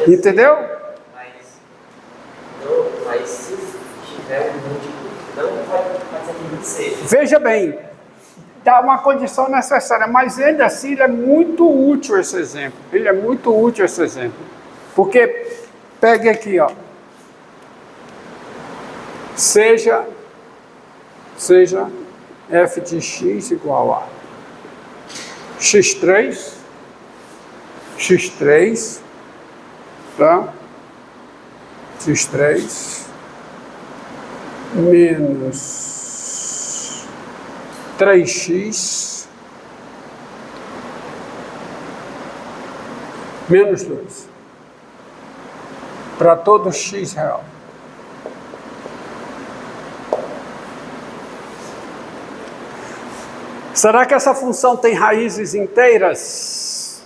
Entendeu? Mas se tiver um múltiplo, não pode ser que não seja. Veja bem, dá uma condição necessária, mas ainda assim ele é muito útil esse exemplo. Ele é muito útil esse exemplo. Porque, pegue aqui, ó. Seja f de x igual a x3, tá? x3 menos 3x menos 2 para todo x real. Será que essa função tem raízes inteiras?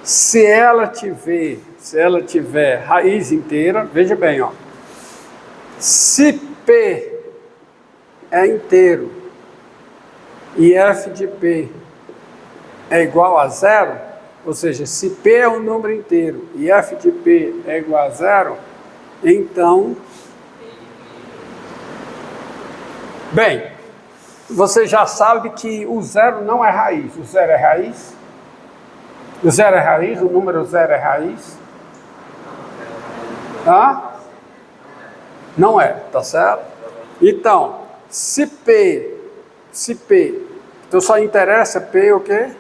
Se ela tiver raiz inteira, veja bem, ó. Se P é inteiro e f de P é igual a zero, ou seja, se P é um número inteiro e f de P é igual a zero, então, bem, você já sabe que o zero não é raiz. O zero é raiz? O zero é raiz? O número zero é raiz? Hã? Não é, tá certo? Então, se P, então só interessa P o quê?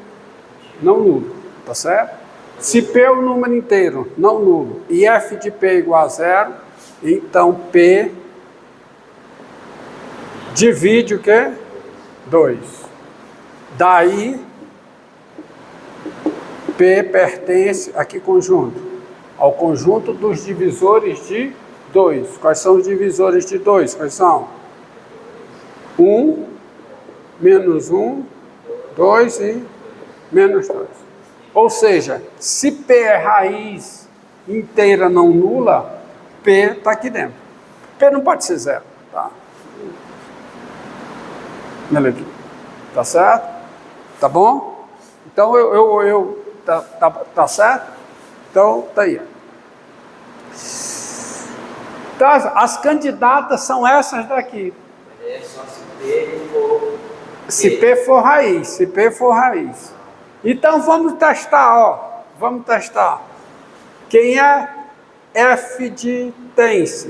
Não nulo, tá certo? Se P é um número inteiro, não nulo, e f de P é igual a zero, então P divide o quê? 2. Daí, P pertence a que conjunto? Ao conjunto dos divisores de 2. Quais são os divisores de 2? Quais são? 1, menos 1, 2 e menos 2. Ou seja, se P é raiz inteira não nula, P está aqui dentro. P não pode ser zero, tá? Tá certo? Tá bom? Então tá certo? Então tá aí. Então, as candidatas são essas daqui. É só se P for. Se P for raiz, se P for raiz. Então vamos testar, ó. Vamos testar. Quem é f de tens?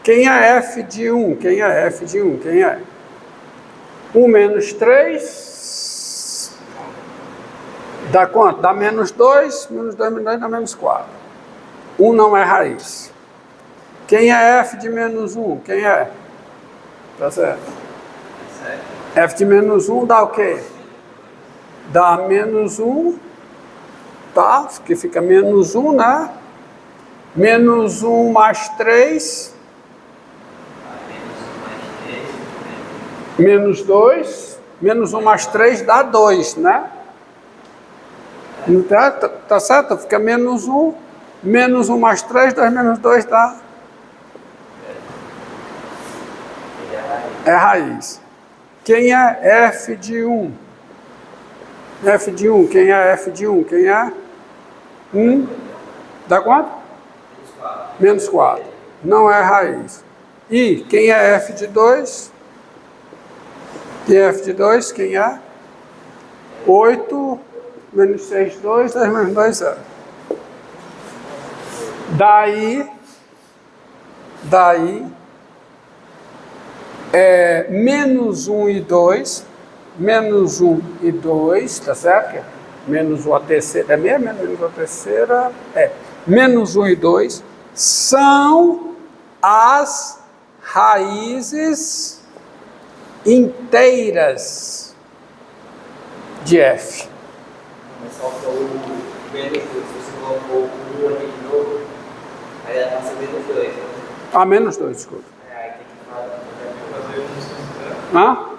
Quem é f de 1? Quem é f de 1? Quem é? 1 menos 3 dá quanto? Dá menos 2, menos 2 menos 2 dá menos 4. 1 não é raiz. Quem é f de menos 1? Quem é? Tá certo? F de menos 1 dá o quê? Dá menos 1, tá? Que fica menos 1, né? Menos 1 mais 3. Menos 2. Menos 1 mais 3 dá 2, né? Tá certo? Fica menos 1. Menos 1 mais 3, 2 menos 2 dá... É raiz. Quem é f de 1? F de 1, quem é f de 1? Quem é? 1. Dá quanto? Menos 4. Não é raiz. E quem é f de 2? E f de 2, quem é? 8, menos 6, 2, 2 menos 2, 0. Daí, menos 1 e 2, menos 1 e 2, tá certo? Menos 1 a terceira, é mesmo? Menos 1 a terceira, menos 1 e 2 são as raízes inteiras de f. Mas só que o menos 2, se você colocou o 1 aqui de novo, aí ela passa menos 2. Né? Ah, menos 2, desculpa. Aí tem que fazer Hã?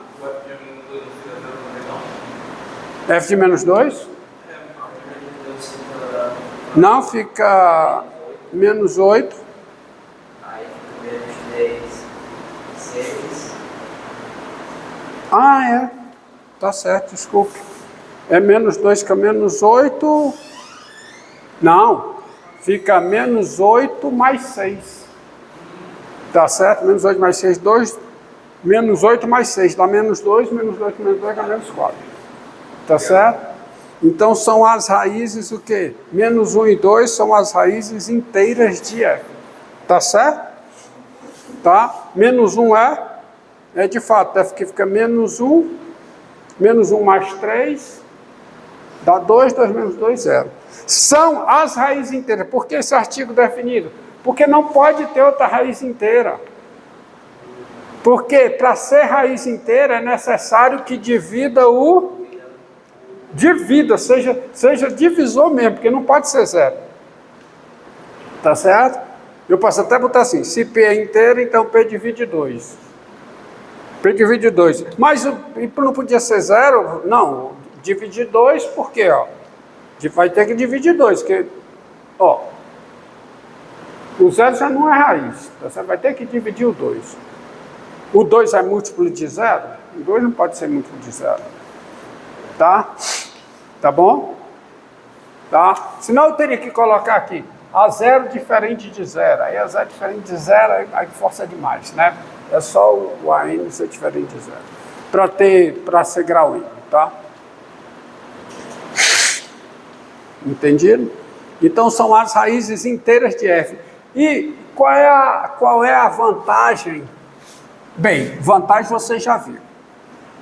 F de menos 2? Não, fica menos 8. Aí fica menos 3, 6. Ah, é. Tá certo, desculpe. É menos 2 que é menos 8. Não, fica menos 8 mais 6. Tá certo? Menos 8 mais 6, 2. Menos 8 mais 6 dá menos 2, menos 8 menos 2 dá menos 4. Tá certo? Então são as raízes o quê? Menos 1 e 2 são as raízes inteiras de f. Tá certo? Tá? Menos 1 é de fato, f que fica menos 1 mais 3, dá 2, 2 menos 2, 0. São as raízes inteiras. Por que esse artigo definido? Porque não pode ter outra raiz inteira. Porque para ser raiz inteira é necessário que seja divisor mesmo, porque não pode ser 0. Tá certo? Eu posso até botar assim, se P é inteiro, então P divide 2. P divide 2. Mas não podia ser 0? Não, dividir 2, por quê? Ó? Vai ter que dividir 2, porque, ó, o 0 já não é raiz, então você vai ter que dividir o 2. O 2 é múltiplo de 0? O 2 não pode ser múltiplo de 0. Tá? Tá bom? Tá? Senão eu teria que colocar aqui a 0 diferente de 0. Aí a 0 diferente de 0, aí força demais, né? É só o AN ser diferente de 0. Para ser grau N, tá? Entendido? Então são as raízes inteiras de f. E qual é a vantagem? Bem, vantagem você já viu,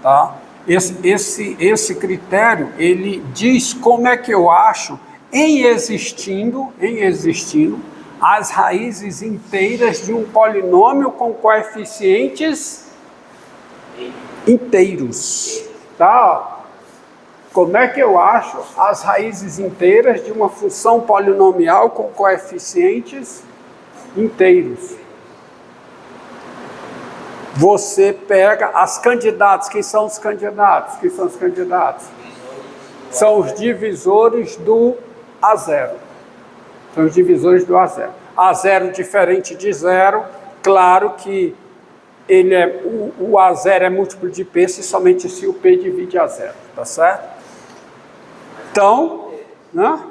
tá? Esse critério, ele diz como é que eu acho, em existindo as raízes inteiras de um polinômio com coeficientes inteiros, tá? Como é que eu acho as raízes inteiras de uma função polinomial com coeficientes inteiros? Você pega as candidatas. Quem são os candidatos? Quem são os candidatos? São os divisores do A0. São os divisores do A0. A0 diferente de 0, claro que o A0 é múltiplo de P somente se o P divide A0, tá certo? Então, né?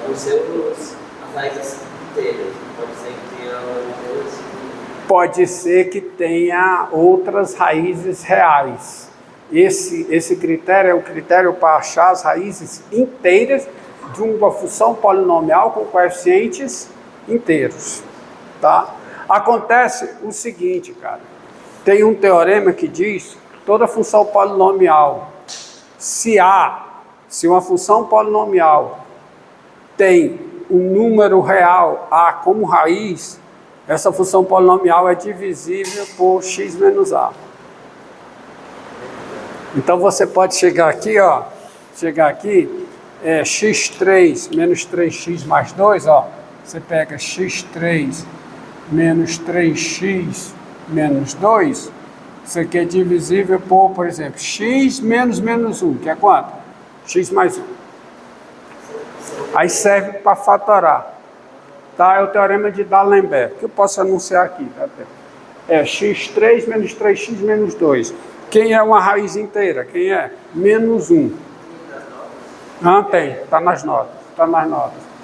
Vão ser as raízes inteiras. Pode ser que tenha outras. Pode ser que tenha outras raízes reais. Esse critério é o critério para achar as raízes inteiras de uma função polinomial com coeficientes inteiros, tá? Acontece o seguinte, cara. Tem um teorema que diz que toda função polinomial, se uma função polinomial tem um número real A como raiz, essa função polinomial é divisível por x menos A. Então você pode chegar aqui, ó, x3 menos 3x mais 2, ó, você pega x3 menos 3x menos 2, isso aqui é divisível por exemplo, x menos 1, que é quanto? X mais 1. Aí serve para fatorar. Tá? É o teorema de D'Alembert, que eu posso anunciar aqui. Tá? É x3 menos 3x menos 2. Quem é uma raiz inteira? Quem é? Menos 1. Não tem, está nas notas.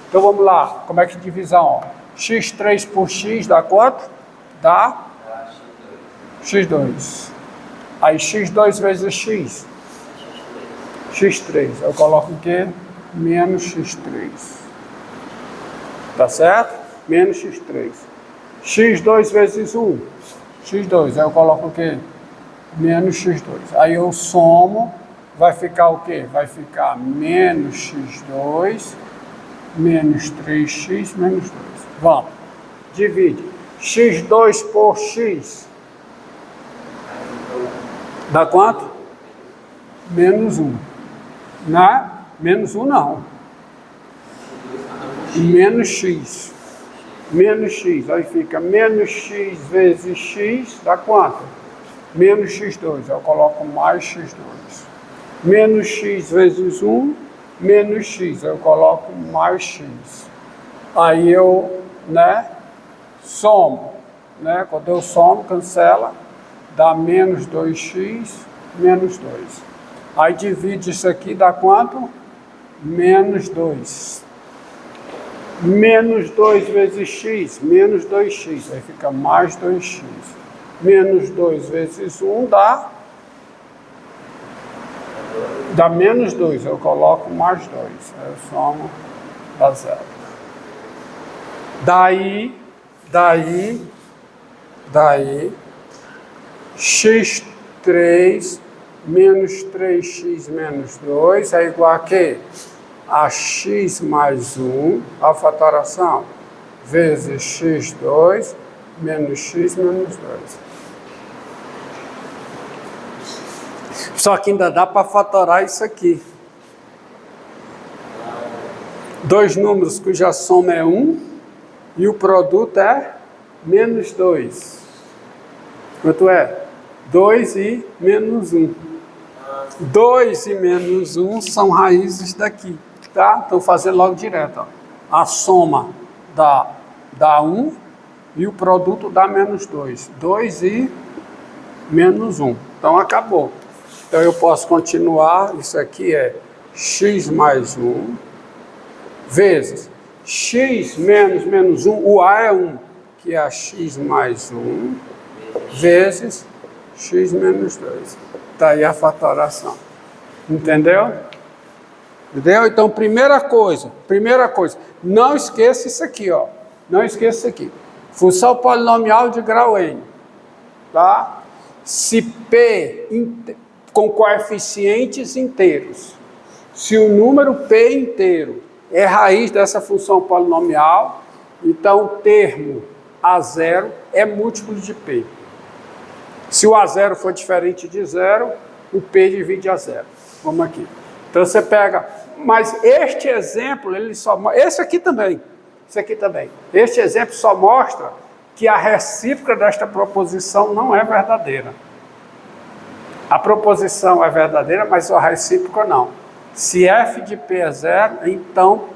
Então vamos lá, como é que divisão? Ó? x3 por x dá quanto? Dá x2. Aí x2 vezes x. x3. Eu coloco o quê? Menos x3. Tá certo? Menos x3. x2 vezes 1. x2. Aí eu coloco o quê? Menos x2. Aí eu somo. Vai ficar o quê? Vai ficar menos x2 menos 3x menos 2. Vamos. Divide. x2 por x. Dá quanto? Menos 1. Né? Menos 1 não. Menos x. Menos x. Aí fica menos x vezes x. Dá quanto? Menos x2. Eu coloco mais x2. Menos x vezes 1. Menos x. Eu coloco mais x. Aí eu, somo. Quando eu somo, cancela. Dá menos 2x menos 2. Aí divide isso aqui, dá quanto? menos 2. Menos 2 vezes x, menos 2x, aí fica mais 2x. Menos 2 vezes 1 dá menos 2, eu coloco mais 2, aí eu somo, dá 0. Daí, x3 menos 3x menos 2 é igual a quê? A x mais 1, a fatoração, vezes x2 menos x menos 2. Só que ainda dá para fatorar isso aqui. Dois números cuja soma é 1 e o produto é menos 2. Quanto é? 2 e menos 1. 2 e menos 1 são raízes daqui, tá? Então, fazer logo direto. Ó. A soma dá 1 e o produto dá menos 2. 2 e menos 1. Então, acabou. Então, eu posso continuar. Isso aqui é x mais 1 vezes x menos 1. O A é 1, que é a x mais 1, vezes x menos 2. Está aí a fatoração. Entendeu? Entendeu? Então, primeira coisa, não esqueça isso aqui, ó. Não esqueça isso aqui. Função polinomial de grau n. Tá? Se P com coeficientes inteiros, se o número P inteiro é raiz dessa função polinomial, então o termo A0 é múltiplo de P. Se o A0 for diferente de 0, o P divide a 0. Vamos aqui. Então você pega, mas este exemplo, ele só mostra, esse aqui também. Este exemplo só mostra que a recíproca desta proposição não é verdadeira. A proposição é verdadeira, mas a recíproca não. Se f de P é 0, então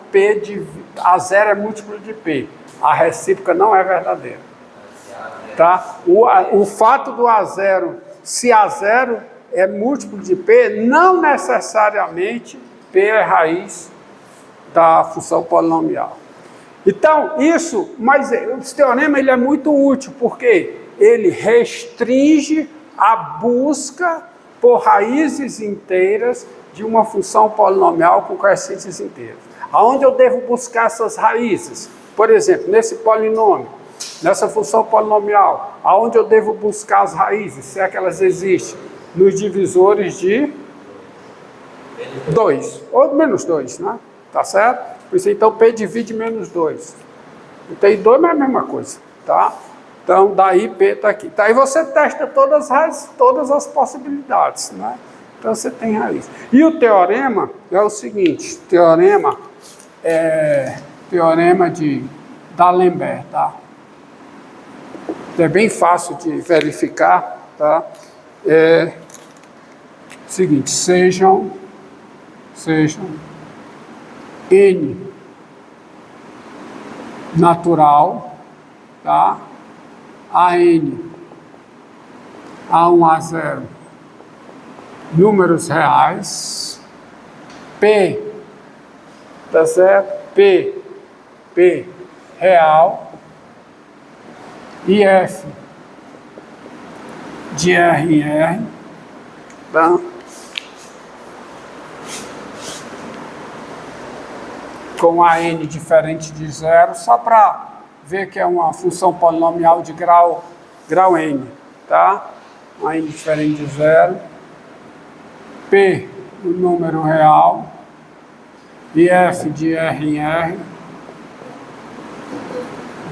A0 é múltiplo de P. A recíproca não é verdadeira. Tá? O fato do A0, se A0 é múltiplo de P, não necessariamente P é raiz da função polinomial. Então, mas esse teorema ele é muito útil, porque ele restringe a busca por raízes inteiras de uma função polinomial com coeficientes inteiros. Aonde eu devo buscar essas raízes? Por exemplo, nesse polinômio, nessa função polinomial, aonde eu devo buscar as raízes, se é que elas existem? Nos divisores de 2, ou menos 2, né? Tá certo? Por isso, então, P divide menos 2. Então, e 2 não é a mesma coisa, tá? Então, daí P está aqui. Tá, aí você testa todas as possibilidades, né? Então, você tem raiz. E o teorema é o seguinte, teorema de D'Alembert, tá? É bem fácil de verificar, tá? É o seguinte, sejam N natural, tá? AN, A1, A0, números reais, P, tá certo? P real, e F de R em R, tá? Com AN diferente de 0, só para ver que é uma função polinomial de grau n, tá? AN diferente de 0, P, o número real, e F de R em R,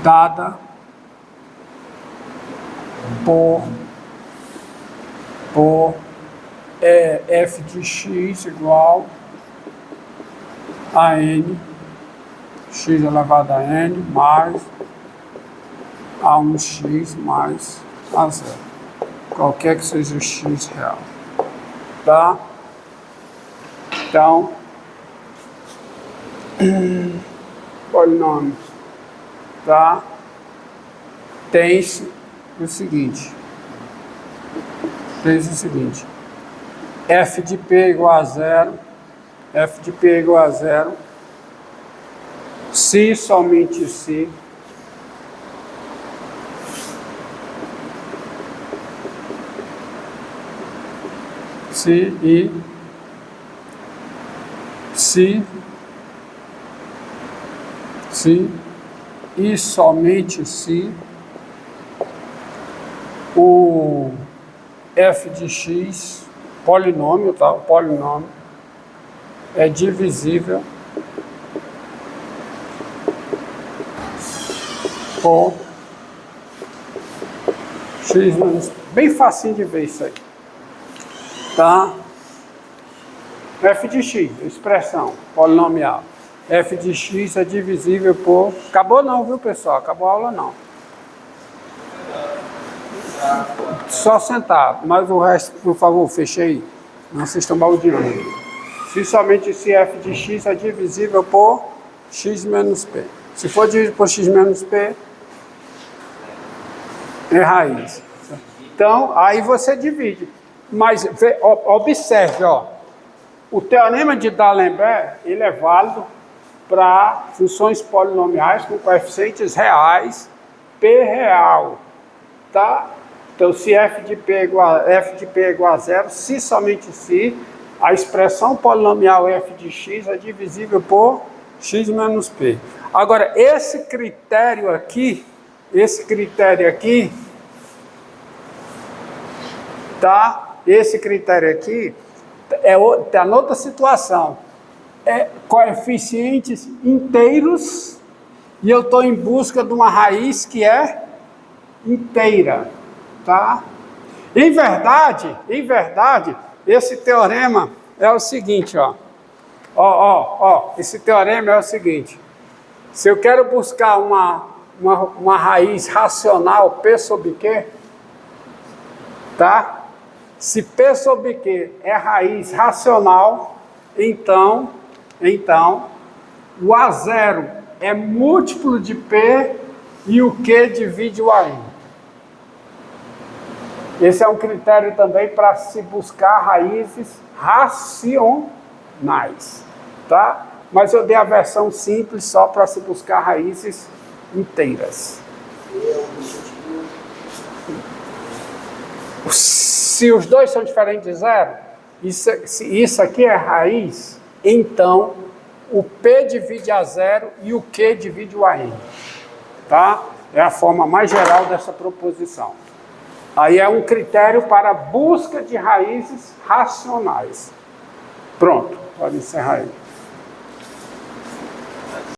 dada por F de x igual a N, x elevado a N, mais A1x mais A0. Qualquer que seja o x real. Tá? Então, polinômio, tá? Tem-se o seguinte, f de P igual a 0, f de P igual a zero, se somente se e somente se o f de x, polinômio, tá? O polinômio é divisível por x menos... Bem facinho de ver isso aí. Tá? F de x, expressão polinomial. F de x é divisível por... Acabou não, viu, pessoal? Acabou a aula não. Só sentar, mas o resto, por favor, feche aí. Não, vocês estão baldeando. Se somente se f de x é divisível por x menos p. Se for dividido por x menos p, é raiz. Então, aí você divide. Mas observe, ó, o teorema de D'Alembert, ele é válido para funções polinomiais com coeficientes reais, p real, tá? Então, se f de P é igual a zero, se somente se, a expressão polinomial f de x é divisível por x menos p. Agora, esse critério aqui, tá? Esse critério aqui está em outra situação. É coeficientes inteiros e eu estou em busca de uma raiz que é inteira, tá? Em verdade, esse teorema é o seguinte, ó. Esse teorema é o seguinte. Se eu quero buscar uma raiz racional P sobre Q, tá? Se P sobre Q é raiz racional, então o A0 é múltiplo de P e o Q divide o AN. Esse é um critério também para se buscar raízes racionais, tá? Mas eu dei a versão simples só para se buscar raízes inteiras. Se os dois são diferentes de zero, se isso aqui é raiz, então o P divide a zero e o Q divide o AN. Tá? É a forma mais geral dessa proposição. Aí é um critério para busca de raízes racionais. Pronto, pode encerrar aí.